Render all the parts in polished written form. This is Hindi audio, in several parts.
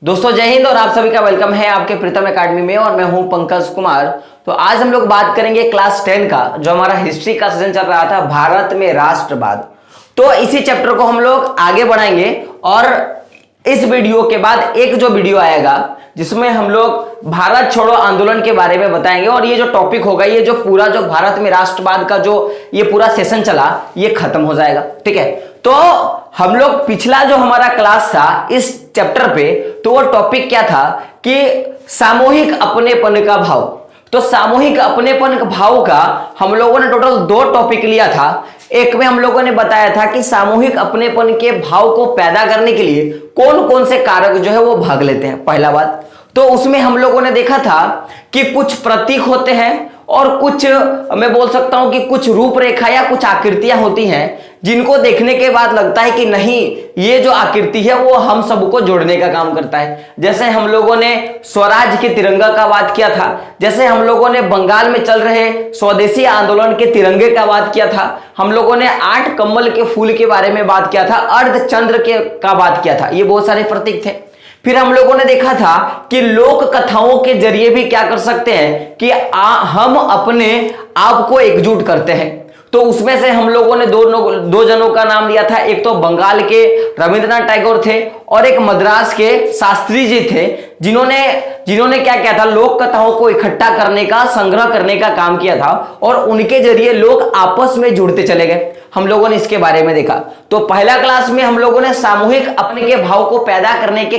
दोस्तों जय हिंद और आप सभी का वेलकम है आपके प्रीतम एकेडमी में और मैं हूं पंकज कुमार। तो आज हम लोग बात करेंगे क्लास 10 का जो हमारा हिस्ट्री का सेशन चल रहा था, भारत में राष्ट्रवाद। तो इसी चैप्टर को हम लोग आगे बढ़ाएंगे और इस वीडियो के बाद एक जो वीडियो आएगा जिसमें हम लोग भारत छोड़ो आंदोलन के बारे में बताएंगे और ये जो टॉपिक होगा, ये जो पूरा जो भारत में राष्ट्रवाद का जो ये पूरा सेशन चला ये खत्म हो जाएगा। ठीक है, तो हम लोग पिछला जो हमारा क्लास था इस चैप्टर पे, तो वो टॉपिक क्या था कि सामूहिक अपनेपन का भाव। तो सामूहिक अपनेपन का भाव का हम लोगों ने टोटल 2 टॉपिक लिया था। एक में हम लोगों ने बताया था कि सामूहिक अपनेपन के भाव को पैदा करने के लिए कौन कौन से कारक जो है वो भाग लेते हैं, पहला बात। तो उसमें हम लोगों ने देखा था कि कुछ प्रतीक होते हैं और कुछ, मैं बोल सकता हूं कि कुछ रूपरेखा या कुछ आकृतियां होती हैं जिनको देखने के बाद लगता है कि नहीं, ये जो आकृति है वो हम सबको जोड़ने का काम करता है। जैसे हम लोगों ने स्वराज के तिरंगा का बात किया था, जैसे हम लोगों ने बंगाल में चल रहे स्वदेशी आंदोलन के तिरंगे का बात किया था, हम लोगों ने 8 कमल के फूल के बारे में बात किया था, अर्धचंद्र के का बात किया था। ये बहुत सारे प्रतीक थे। फिर हम लोगों ने देखा था कि लोक कथाओं के जरिए भी क्या कर सकते हैं कि हम अपने आप को एकजुट करते हैं। तो उसमें से हम लोगों ने दो जनों का नाम लिया था। एक तो बंगाल के रविंद्रनाथ टैगोर थे और एक मद्रास के शास्त्री जी थे, जिन्होंने क्या किया था, लोक कथाओं को इकट्ठा करने का, संग्रह करने का काम किया था और उनके जरिए लोग आपस में जुड़ते चले गए। हम लोगों ने इसके बारे में देखा। तो पहला क्लास में हम लोगों ने सामूहिक अपने के भाव को पैदा करने के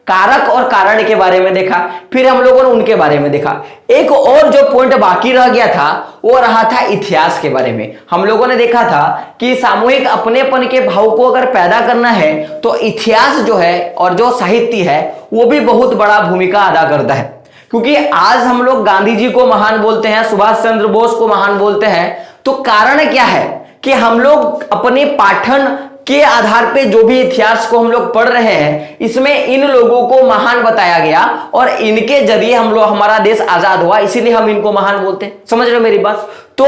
कारक और कारण के बारे में देखा। फिर हम लोगों ने उनके बारे में देखा। एक और जो पॉइंट बाकी रह गया था वो रहा था इतिहास के बारे में। हम लोगों ने देखा था कि सामूहिक अपनेपन के भाव को अगर पैदा करना है तो इतिहास जो है और जो साहित्य है वो भी बहुत बड़ा भूमिका अदा करता है। क्योंकि आज हम लोग गांधी जी को महान बोलते हैं, सुभाष चंद्र बोस को महान बोलते हैं, तो कारण क्या है कि हम लोग अपने पाठन के आधार पे जो भी इतिहास को हम लोग पढ़ रहे हैं इसमें इन लोगों को महान बताया गया और इनके जरिए हम लोग, हमारा देश आजाद हुआ, इसीलिए हम इनको महान बोलते हैं। समझ रहे हो मेरी बात? तो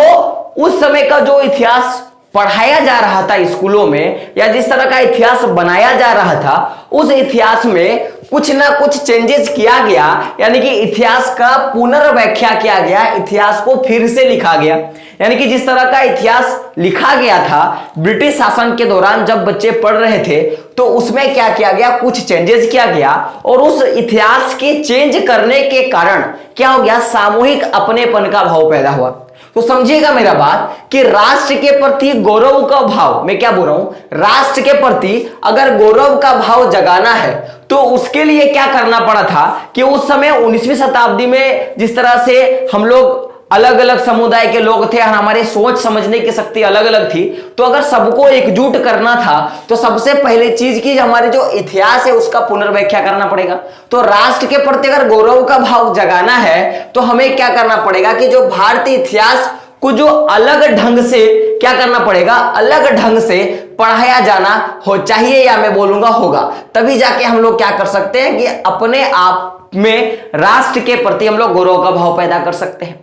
उस समय का जो इतिहास पढ़ाया जा रहा था स्कूलों में या जिस तरह का इतिहास बनाया जा रहा था, उस इतिहास में कुछ ना कुछ चेंजेस किया गया, यानी कि इतिहास का पुनर्व्याख्या किया गया, इतिहास को फिर से लिखा गया। यानी कि जिस तरह का इतिहास लिखा गया था ब्रिटिश शासन के दौरान जब बच्चे पढ़ रहे थे, तो उसमें क्या किया गया, कुछ चेंजेस किया गया और उस इतिहास के चेंज करने के कारण क्या हो गया, सामूहिक अपनेपन का भाव पैदा हुआ। तो समझिएगा मेरा बात कि राष्ट्र के प्रति गौरव का भाव, मैं क्या बोल रहा हूं, राष्ट्र के प्रति अगर गौरव का भाव जगाना है तो उसके लिए क्या करना पड़ा था कि उस समय 19वीं शताब्दी में जिस तरह से हम लोग अलग अलग समुदाय के लोग थे और हमारे सोच समझने की शक्ति अलग अलग थी, तो अगर सबको एकजुट करना था तो सबसे पहले चीज की हमारे जो इतिहास है उसका पुनर्व्याख्या करना पड़ेगा। तो राष्ट्र के प्रति अगर गौरव का भाव जगाना है तो हमें क्या करना पड़ेगा कि जो भारतीय इतिहास को जो अलग ढंग से क्या करना पड़ेगा, अलग ढंग से पढ़ाया जाना हो चाहिए, या मैं बोलूंगा होगा, तभी जाके हम लोग क्या कर सकते हैं कि अपने आप में राष्ट्र के प्रति हम लोग गौरव का भाव पैदा कर सकते हैं।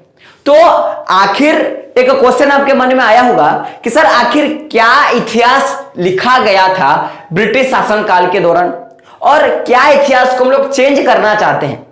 तो आखिर एक क्वेश्चन आपके मन में आया होगा कि सर आखिर क्या इतिहास लिखा गया था ब्रिटिश शासन काल के दौरान और क्या इतिहास को हम लोग चेंज करना चाहते हैं।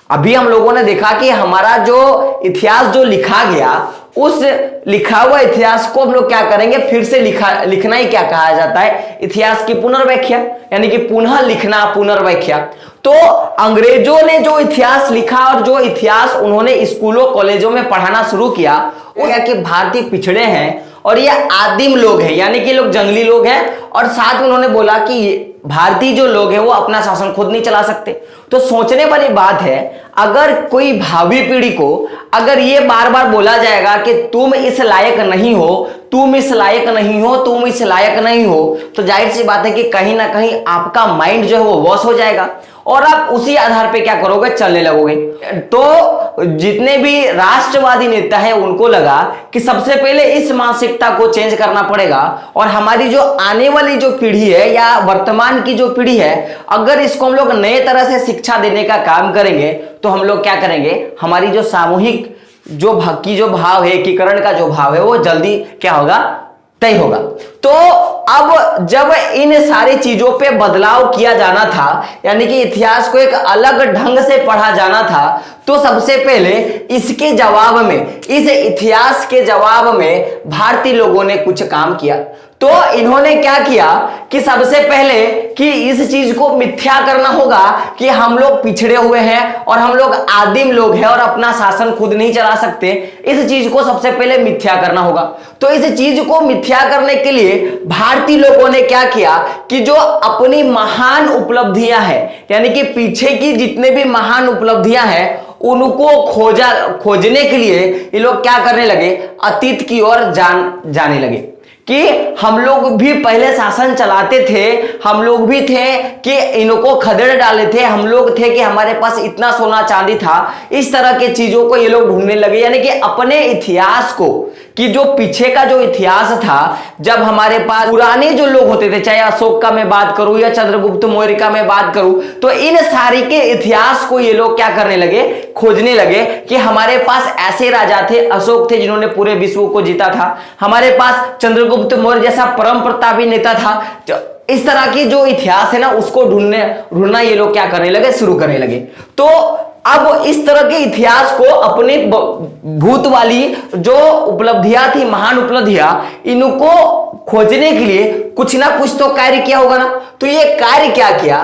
अभी हम लोगों ने देखा कि हमारा जो इतिहास जो लिखा गया, उस लिखा हुआ इतिहास को हम लोग क्या करेंगे, फिर से लिखना ही क्या कहा जाता है, इतिहास की पुनर्व्याख्या, यानी कि पुनः लिखना, पुनर्व्याख्या। तो अंग्रेजों ने जो इतिहास लिखा और जो इतिहास उन्होंने स्कूलों कॉलेजों में पढ़ाना शुरू किया, वो क्या कि भारतीय पिछड़े हैं और ये आदिम लोग हैं, यानी कि लोग जंगली लोग हैं, और साथ में उन्होंने बोला कि भारतीय जो लोग हैं वो अपना शासन खुद नहीं चला सकते। तो सोचने वाली बात है, अगर कोई भावी पीढ़ी को अगर ये बार बार बोला जाएगा कि तुम इस लायक नहीं हो, तुम इस लायक नहीं हो, तुम इस लायक नहीं हो, तो जाहिर सी बात है कि कहीं ना कहीं आपका माइंड जो है वो वॉश हो जाएगा और आप उसी आधार पे क्या करोगे, चलने लगोगे। तो जितने भी राष्ट्रवादी नेता है उनको लगा कि सबसे पहले इस मानसिकता को चेंज करना पड़ेगा और हमारी जो आने वाली जो पीढ़ी है या वर्तमान की जो पीढ़ी है, अगर इसको हम लोग नए तरह से शिक्षा देने का काम करेंगे तो हम लोग क्या करेंगे, हमारी जो सामूहिक जो भाव है, एकीकरण का जो भाव है वो जल्दी क्या होगा, तय होगा। तो अब जब इन सारी चीजों पे बदलाव किया जाना था, यानी कि इतिहास को एक अलग ढंग से पढ़ा जाना था, तो सबसे पहले इसके जवाब में, इस इतिहास के जवाब में भारतीय लोगों ने कुछ काम किया। तो इन्होंने क्या किया कि सबसे पहले कि इस चीज को मिथ्या करना होगा कि हम लोग पिछड़े हुए हैं और हम लोग आदिम लोग हैं और अपना शासन खुद नहीं चला सकते, इस चीज को सबसे पहले मिथ्या करना होगा। तो इस चीज को मिथ्या करने के लिए भारतीय लोगों ने क्या किया कि जो अपनी महान उपलब्धियां हैं, यानी कि पीछे की जितने भी महान उपलब्धियां हैं उनको खोजने के लिए ये लोग क्या करने लगे, अतीत की ओर जाने लगे कि हम लोग भी पहले शासन चलाते थे, हम लोग भी थे कि इनको खदेड़ डाले थे, हम लोग थे कि हमारे पास इतना सोना चांदी था। इस तरह के चीजों को ये लोग ढूंढने लगे, यानी कि अपने इतिहास को, कि जो पीछे का जो इतिहास था, जब हमारे पास पुराने जो लोग होते थे, चाहे अशोक का मैं बात करूं या चंद्रगुप्त मौर्य का मैं बात करूं, तो इन सारी के इतिहास को ये लोग क्या करने लगे, खोजने लगे कि हमारे पास ऐसे राजा थे, अशोक थे जिन्होंने पूरे विश्व को जीता था, हमारे पास चंद्रगुप्त मौर्य जैसा परम प्रतापी नेता था। इस तरह की जो इतिहास है ना, उसको ढूंढना ये लोग क्या करने लगे, शुरू करने लगे। तो अब इस तरह के इतिहास को अपने भूत वाली जो उपलब्धियां थी, महान उपलब्धियां, इनको खोजने के लिए कुछ ना कुछ तो कार्य किया होगा ना। तो ये कार्य क्या किया,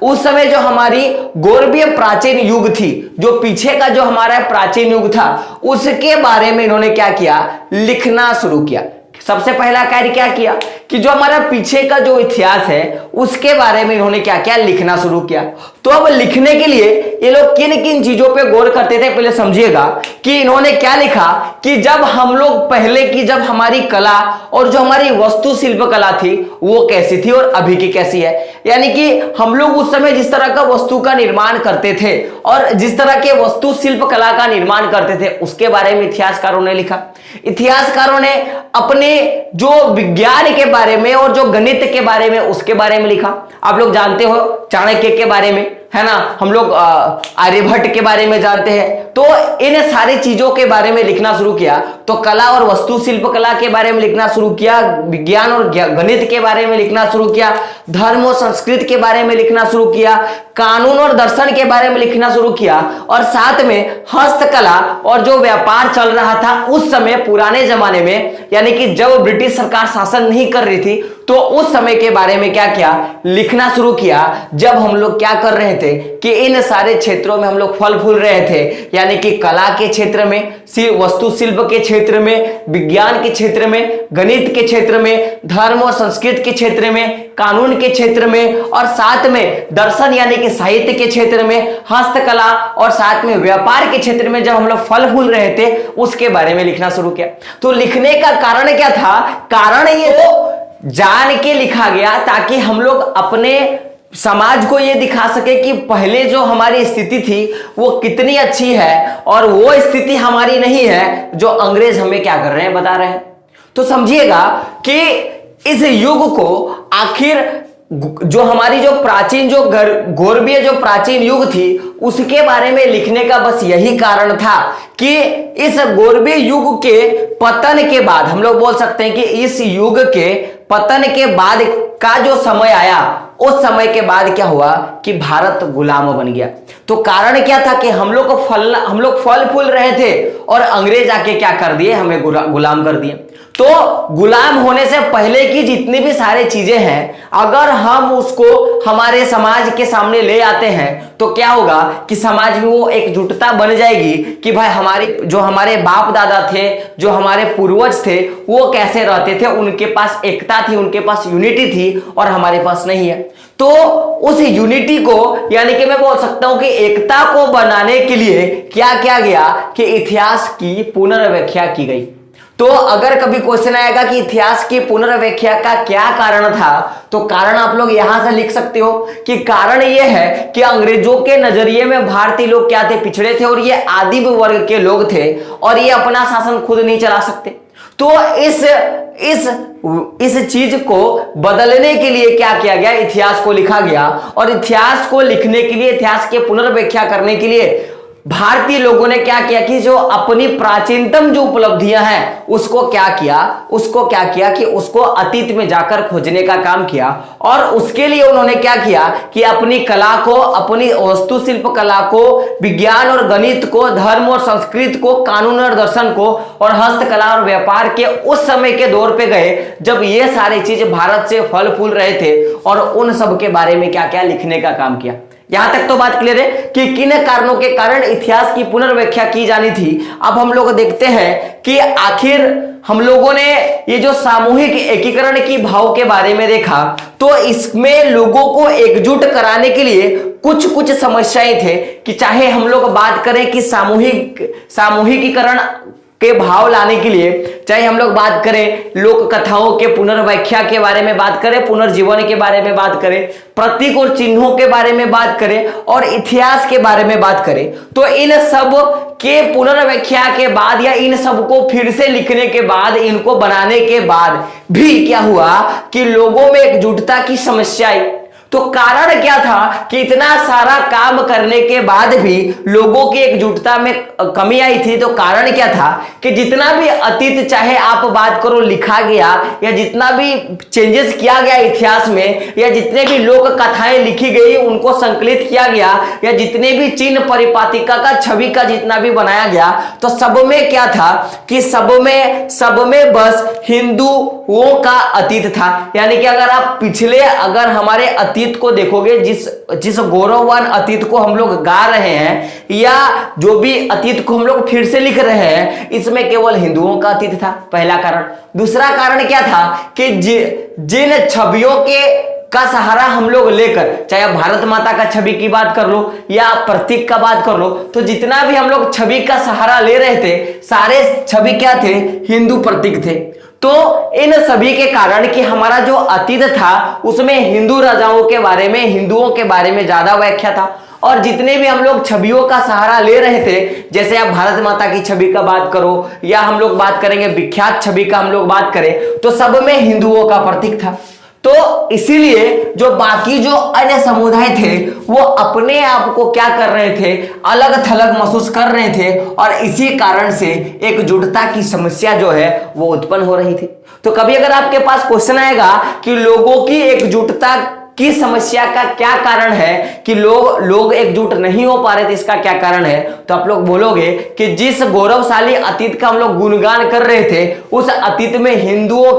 उस समय जो हमारी गौरवीय प्राचीन युग थी, जो पीछे का जो हमारा प्राचीन युग था, उसके बारे में इन्होंने क्या किया, लिखना शुरू किया। सबसे पहला कार्य क्या किया कि जो हमारा पीछे का जो इतिहास है उसके बारे में इन्होंने क्या किया, लिखना शुरू किया। तो अब लिखने के लिए ये लोग किन किन चीजों पे गौर करते थे, पहले समझिएगा कि इन्होंने क्या लिखा कि जब हम लोग पहले की, जब हमारी कला और जो हमारी वस्तु शिल्प कला थी वो कैसी थी और अभी की कैसी है, यानी कि हम लोग उस समय जिस तरह का वस्तु का निर्माण करते थे और जिस तरह के वस्तु शिल्प कला का निर्माण करते थे उसके बारे में इतिहासकारों ने लिखा। इतिहासकारों ने अपने जो विज्ञान के बारे में और जो गणित के बारे में उसके बारे में लिखा। आप लोग जानते हो चाणक्य के बारे में, है ना, हम लोग आर्यभट्ट के बारे में जानते हैं। तो इन सारी चीजों के बारे में लिखना शुरू किया। तो कला और वस्तु शिल्प कला के बारे में लिखना शुरू किया, विज्ञान और गणित के बारे में लिखना शुरू किया, धर्म और संस्कृति के बारे में लिखना शुरू किया, कानून और दर्शन के बारे में लिखना शुरू किया, और साथ में हस्तकला और जो व्यापार चल रहा था उस समय पुराने जमाने में, यानी कि जब ब्रिटिश सरकार शासन नहीं कर रही थी, तो उस समय के बारे में क्या किया, लिखना शुरू किया। जब हम लोग क्या कर रहे थे कि इन सारे क्षेत्रों में हम लोग फल फूल रहे थे, यानी कि कला के क्षेत्र में, वस्तु शिल्प के क्षेत्र में, विज्ञान के क्षेत्र में, गणित के क्षेत्र में, धर्म और संस्कृति के क्षेत्र में, कानून के क्षेत्र में, और साथ में दर्शन यानी कि साहित्य के क्षेत्र में, हस्तकला और साथ में व्यापार के क्षेत्र में जब हम लोग फल फूल रहे थे उसके बारे में लिखना शुरू किया। तो लिखने का कारण क्या था, कारण ये तो जान के लिखा गया ताकि हम लोग अपने समाज को ये दिखा सके कि पहले जो हमारी स्थिति थी वो कितनी अच्छी है और वो स्थिति हमारी नहीं है जो अंग्रेज हमें क्या कर रहे हैं, बता रहे हैं। तो समझिएगा कि इस युग को आखिर जो हमारी जो प्राचीन जो गौरवीय जो प्राचीन युग थी उसके बारे में लिखने का बस यही कारण था कि इस गौरवीय युग के पतन के बाद, हम लोग बोल सकते हैं कि इस युग के पतन के बाद का जो समय आया, उस समय के बाद क्या हुआ कि भारत गुलाम बन गया। तो कारण क्या था कि हम लोग फल फूल रहे थे और अंग्रेज आके क्या कर दिए, हमें गुलाम कर दिए। तो गुलाम होने से पहले की जितनी भी सारी चीजें हैं, अगर हम उसको हमारे समाज के सामने ले आते हैं तो क्या होगा कि समाज में वो एकजुटता बन जाएगी कि भाई हमारे बाप दादा थे, जो हमारे पूर्वज थे, वो कैसे रहते थे, उनके पास एकता थी, उनके पास यूनिटी थी और हमारे पास नहीं है। तो उस यूनिटी को, यानी कि मैं बोल सकता हूं कि एकता को बनाने के लिए क्या किया गया कि इतिहास की पुनर्व्याख्या की गई। तो अगर कभी क्वेश्चन आएगा कि इतिहास की पुनर्व्याख्या का क्या कारण था, तो कारण आप लोग यहां से लिख सकते हो कि कारण यह है कि अंग्रेजों के नजरिए में भारतीय लोग क्या थे, पिछड़े थे और ये आदिम वर्ग के लोग थे और ये अपना शासन खुद नहीं चला सकते। तो इस चीज को बदलने के लिए क्या किया गया, इतिहास को लिखा गया। और इतिहास को लिखने के लिए, इतिहास के पुनर्व्याख्या करने के लिए भारतीय लोगों ने क्या किया कि जो अपनी प्राचीनतम जो उपलब्धियां हैं उसको क्या किया कि उसको अतीत में जाकर खोजने का काम किया। और उसके लिए उन्होंने क्या किया कि अपनी कला को, अपनी वास्तुशिल्प कला को, विज्ञान और गणित को, धर्म और संस्कृत को, कानून और दर्शन को, और हस्तकला और व्यापार के उस समय के दौर पे गए जब ये सारी चीज भारत से फल फूल रहे थे, और उन सब के बारे में क्या क्या लिखने का काम किया। यहां तक तो बात क्लियर है कि किन कारणों के कारण इतिहास की पुनर्व्याख्या की जानी थी। अब हम लोग देखते हैं कि आखिर हम लोगों ने ये जो सामूहिक एकीकरण की भाव के बारे में देखा, तो इसमें लोगों को एकजुट कराने के लिए कुछ समस्याएं थे कि चाहे हम लोग बात करें कि सामूहिकीकरण के भाव लाने के लिए, चाहे हम लोग बात करें लोक कथाओं के पुनर्व्याख्या के बारे में बात करें, पुनर्जीवन के बारे में बात करें, प्रतीक और चिन्हों के बारे में बात करें, और इतिहास के बारे में बात करें, तो इन सब के पुनर्व्याख्या के बाद या इन सब को फिर से लिखने के बाद, इनको बनाने के बाद भी क्या हुआ कि लोगों में एकजुटता की समस्या आई। तो कारण क्या था कि इतना सारा काम करने के बाद भी लोगों की एकजुटता में कमी आई थी। तो कारण क्या था कि जितना भी अतीत, चाहे आप बात करो लिखा गया, या जितना भी चेंजेस किया गया इतिहास में, या जितने भी लोक कथाएं लिखी गई उनको संकलित किया गया, या जितने भी चिन्ह परिपाटिका का, छवि का जितना भी बनाया गया, तो सब में क्या था कि सब में बस हिंदुओं का अतीत था। यानी कि अगर आप पिछले, अगर हमारे अतीत को देखोगे, जिस गौरववान अतीत को हम लोग गा रहे हैं, या जो भी अतीत को हम लोग फिर से लिख रहे हैं, इसमें केवल हिंदुओं का अतीत था, पहला कारण। दूसरा कारण क्या था कि जिन छवियों का सहारा हम लोग लेकर, चाहे आप भारत माता का छवि की बात कर लो या प्रतीक का बात कर लो, तो जितना भी हम लोग छवि का सहारा ले रहे थे, सारे छवि क्या थे? हिंदू प्रतीक थे। तो इन सभी के कारण कि हमारा जो अतीत था उसमें हिंदू राजाओं के बारे में, हिंदुओं के बारे में ज्यादा व्याख्या था। और जितने भी हम लोग छवियों का सहारा ले रहे थे, जैसे आप भारत माता की छवि का बात करो, या हम लोग बात करेंगे विख्यात छवि का हम लोग बात करें, तो सब में हिंदुओं का प्रतीक था। तो इसीलिए जो बाकी जो अन्य समुदाय थे वो अपने आप को क्या कर रहे थे? अलग थलग महसूस कर रहे थे, और इसी कारण से एकजुटता की समस्या जो है वो उत्पन्न हो रही थी। तो कभी अगर आपके पास क्वेश्चन आएगा कि लोगों की एकजुटता की समस्या का क्या कारण है, कि लोग एकजुट नहीं हो पा रहे थे, इसका क्या कारण है, तो आप लोग बोलोगे कि जिस गौरवशाली अतीत का हम लोग गुणगान कर रहे थे, उस अतीत में हिंदुओं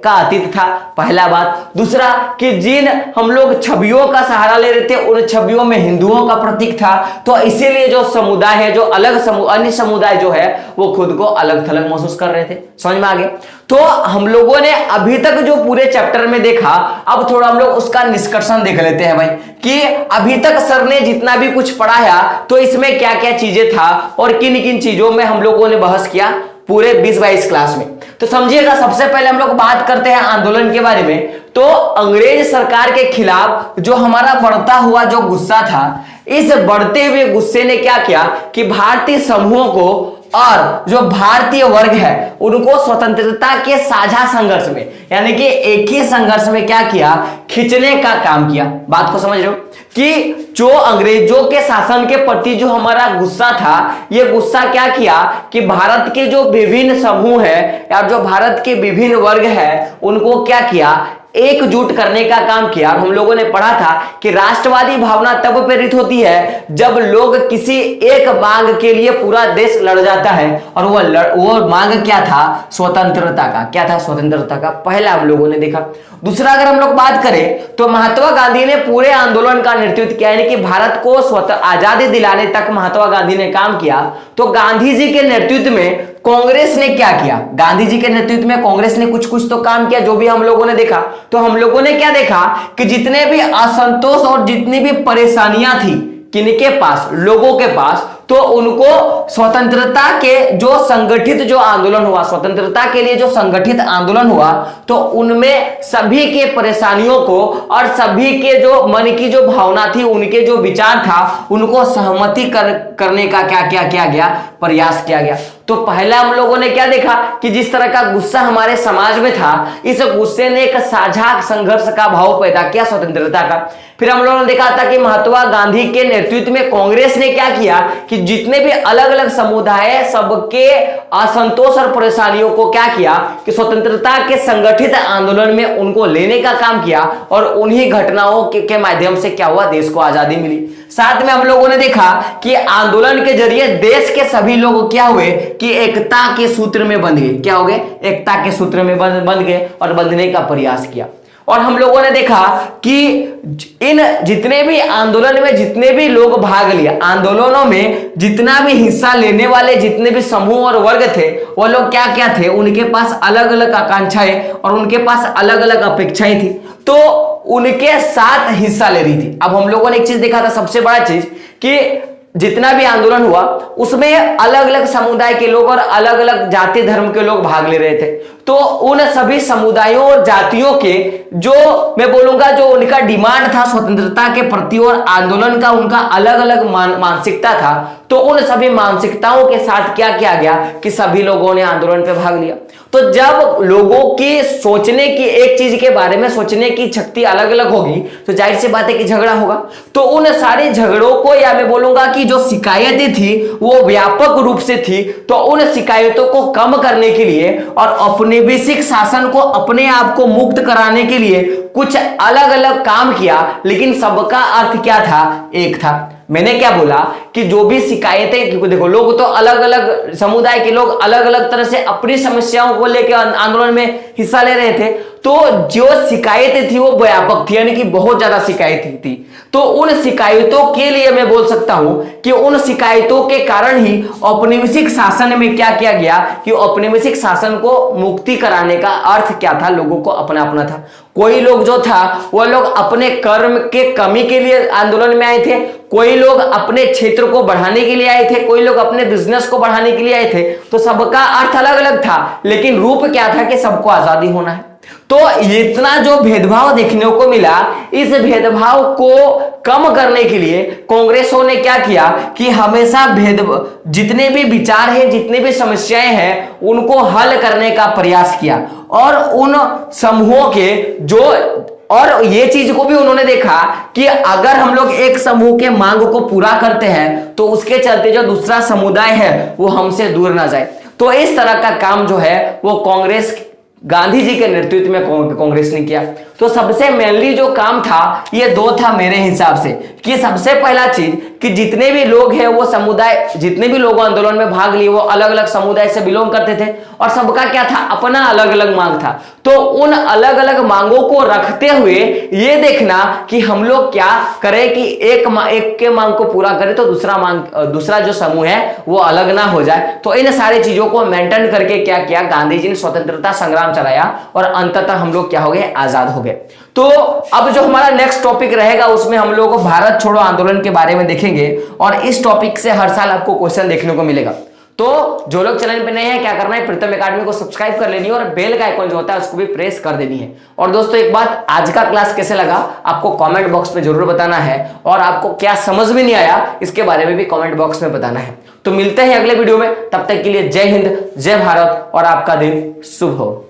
का अतीत था, पहला बात। दूसरा कि जिन हम लोग छवियों का सहारा ले रहे थे, उन छवियों में हिंदुओं का प्रतीक था। तो इसीलिए जो समुदाय है, जो अन्य समुदाय जो है, वो खुद को अलग थलग महसूस कर रहे थे। समझ में आ गया? तो हम लोगों ने अभी तक जो पूरे चैप्टर में देखा, अब थोड़ा हम लोग उसका निष्कर्षण देख लेते हैं भाई, कि अभी तक सर ने जितना भी कुछ पढ़ाया तो इसमें क्या क्या चीजें था और किन किन चीजों में हम लोगों ने बहस किया पूरे 20-22 क्लास में। तो समझिएगा, सबसे पहले हम लोग बात करते हैं आंदोलन के बारे में। तो अंग्रेज सरकार के खिलाफ जो हमारा बढ़ता हुआ जो गुस्सा था, इस बढ़ते हुए गुस्से ने क्या किया कि भारतीय समूहों को और जो भारतीय वर्ग है उनको स्वतंत्रता के साझा संघर्ष में, यानी कि एक ही संघर्ष में क्या किया? खींचने का काम किया। बात को समझ रहे हो कि जो अंग्रेजों के शासन के प्रति जो हमारा गुस्सा था, ये गुस्सा क्या किया कि भारत के जो विभिन्न समूह है या जो भारत के विभिन्न वर्ग है उनको क्या किया? एकजुट करने का काम किया। हम लोगों ने पढ़ा था कि राष्ट्रवादी भावना तब प्रेरित होती है जब लोग किसी एक मांग के लिए पूरा देश लड़ जाता है, और वो मांग क्या था? स्वतंत्रता का। क्या था? स्वतंत्रता का। पहला हम लोगों ने देखा। दूसरा अगर हम लोग बात करें तो महात्मा गांधी ने पूरे आंदोलन का नेतृत्व किया, यानी कि भारत को आजादी दिलाने तक महात्मा गांधी ने काम किया। तो गांधी जी के नेतृत्व में कांग्रेस ने क्या किया? गांधी जी के नेतृत्व में कांग्रेस ने कुछ तो काम किया, जो भी हम लोगों ने देखा। तो हम लोगों ने क्या देखा कि जितने भी असंतोष और जितनी भी परेशानियां थी किनके पास? लोगों के पास। तो उनको स्वतंत्रता के जो संगठित जो आंदोलन हुआ, स्वतंत्रता के लिए जो संगठित आंदोलन हुआ, तो उनमें सभी के परेशानियों को और सभी के जो मन की जो भावना थी, उनके जो विचार था, उनको सहमति करने का क्या किया गया? प्रयास किया गया। तो पहला हम लोगों ने क्या देखा कि जिस तरह का गुस्सा हमारे समाज में था, इस गुस्से ने एक साझा संघर्ष का भाव पैदा किया स्वतंत्रता का। फिर हम लोगों ने देखा था कि महात्मा गांधी के नेतृत्व में कांग्रेस ने क्या किया कि जितने भी अलग अलग समुदाय सबके असंतोष और परेशानियों को क्या किया कि स्वतंत्रता के संगठित आंदोलन में उनको लेने का काम किया, और उन्हीं घटनाओं के माध्यम से क्या हुआ, देश को आजादी मिली। साथ में हम लोगों ने देखा कि आंदोलन के जरिए देश के सभी लोग क्या हुए कि एकता के सूत्र में बंध गए। क्या हो गए? एकता के सूत्र में बंध गए और बंधने का प्रयास किया। और हम लोगों ने देखा कि इन जितने भी आंदोलन में जितने भी लोग भाग लिए, आंदोलनों में जितना भी हिस्सा लेने वाले जितने भी समूह और वर्ग थे, वो लोग क्या क्या थे, उनके पास अलग अलग आकांक्षाएं और उनके पास अलग अलग अपेक्षाएं थी, तो उनके साथ हिस्सा ले रही थी। अब हम लोगों ने एक चीज देखा था, सबसे बड़ा चीज कि जितना भी आंदोलन हुआ उसमें अलग अलग समुदाय के लोग और अलग अलग जाति धर्म के लोग भाग ले रहे थे। तो उन सभी समुदायों और जातियों के जो मैं बोलूंगा जो उनका डिमांड था स्वतंत्रता के प्रति और आंदोलन का उनका अलग अलग मानसिकता था, तो उन सभी मानसिकताओं के साथ क्या किया गया कि सभी लोगों ने आंदोलन पे भाग लिया। तो जब लोगों की सोचने की एक चीज के बारे में सोचने की शक्ति अलग अलग होगी, तो जाहिर सी बात है कि झगड़ा होगा। तो उन सारे झगड़ों को, या मैं बोलूंगा कि जो शिकायतें थी वो व्यापक रूप से थी, तो उन शिकायतों को कम करने के लिए और औपनिवेशिक शासन को अपने आप को मुक्त कराने के लिए कुछ अलग अलग काम किया, लेकिन सबका अर्थ क्या था? एक था। मैंने क्या बोला कि जो भी शिकायतें, क्योंकि देखो लोग तो अलग अलग समुदाय के लोग अलग अलग तरह से अपनी समस्याओं को लेकर आंदोलन में हिस्सा ले रहे थे, तो जो शिकायतें थी वो व्यापक थी, यानी कि बहुत ज्यादा शिकायतें थी। तो उन शिकायतों के लिए मैं बोल सकता हूं कि उन शिकायतों के कारण ही औपनिवेशिक शासन में क्या किया गया कि औपनिवेशिक शासन को मुक्ति कराने का अर्थ क्या था, लोगों को अपना अपना था। कोई लोग जो था वो लोग अपने कर्म के कमी के लिए आंदोलन में आए थे, कोई लोग अपने क्षेत्र को बढ़ाने के लिए आए थे, कोई लोग अपने बिजनेस को बढ़ाने के लिए आए थे। तो सबका अर्थ अलग अलग था, लेकिन रूप क्या था कि सबको आजादी होना है। तो इतना जो भेदभाव देखने को मिला, इस भेदभाव को कम करने के लिए कांग्रेसों ने क्या किया कि हमेशा जितने भी विचार हैं, जितने भी समस्याएं हैं, उनको हल करने का प्रयास किया। और उन समूहों के जो, और ये चीज को भी उन्होंने देखा कि अगर हम लोग एक समूह के मांग को पूरा करते हैं तो उसके चलते जो दूसरा समुदाय है वो हमसे दूर ना जाए। तो इस तरह का काम जो है वो कांग्रेस, गांधी जी के नेतृत्व में कांग्रेस ने किया। तो सबसे मेनली जो काम था ये दो था मेरे हिसाब से, कि सबसे पहला चीज कि जितने भी लोग हैं वो समुदाय, जितने भी लोग आंदोलन में भाग लिए वो अलग अलग समुदाय से बिलोंग करते थे, और सबका क्या था, अपना अलग अलग मांग था। तो उन अलग अलग मांगों को रखते हुए ये देखना कि हम लोग क्या करें कि एक के मांग को पूरा करें तो दूसरा जो समूह है वो अलग ना हो जाए। तो इन सारी चीजों को मेंटेन करके क्या किया, गांधी जी ने स्वतंत्रता संग्राम चलाया और अंततः हम लोग क्या हो गए, आजाद हो गए। तो अब जो हमारा नेक्स्ट टॉपिक रहेगा उसमें हम लोग भारत छोड़ो आंदोलन के बारे में देखेंगे, और इस टॉपिक से हर साल आपको क्वेश्चन देखने को मिलेगा। तो जो लोग चैनल पे नए हैं क्या करना है, प्रीतम एकेडमी को सब्सक्राइब कर लेनी है और बेल का आइकन जो होता है उसको भी प्रेस कर देनी है। और दोस्तों एक बात, आज का क्लास कैसे लगा आपको कमेंट बॉक्स में जरूर बताना है, और आपको क्या समझ में नहीं आया इसके बारे में भी कमेंट बॉक्स में बताना है। तो मिलते हैं अगले वीडियो में, तब तक के लिए जय हिंद, जय भारत और आपका दिन शुभ हो।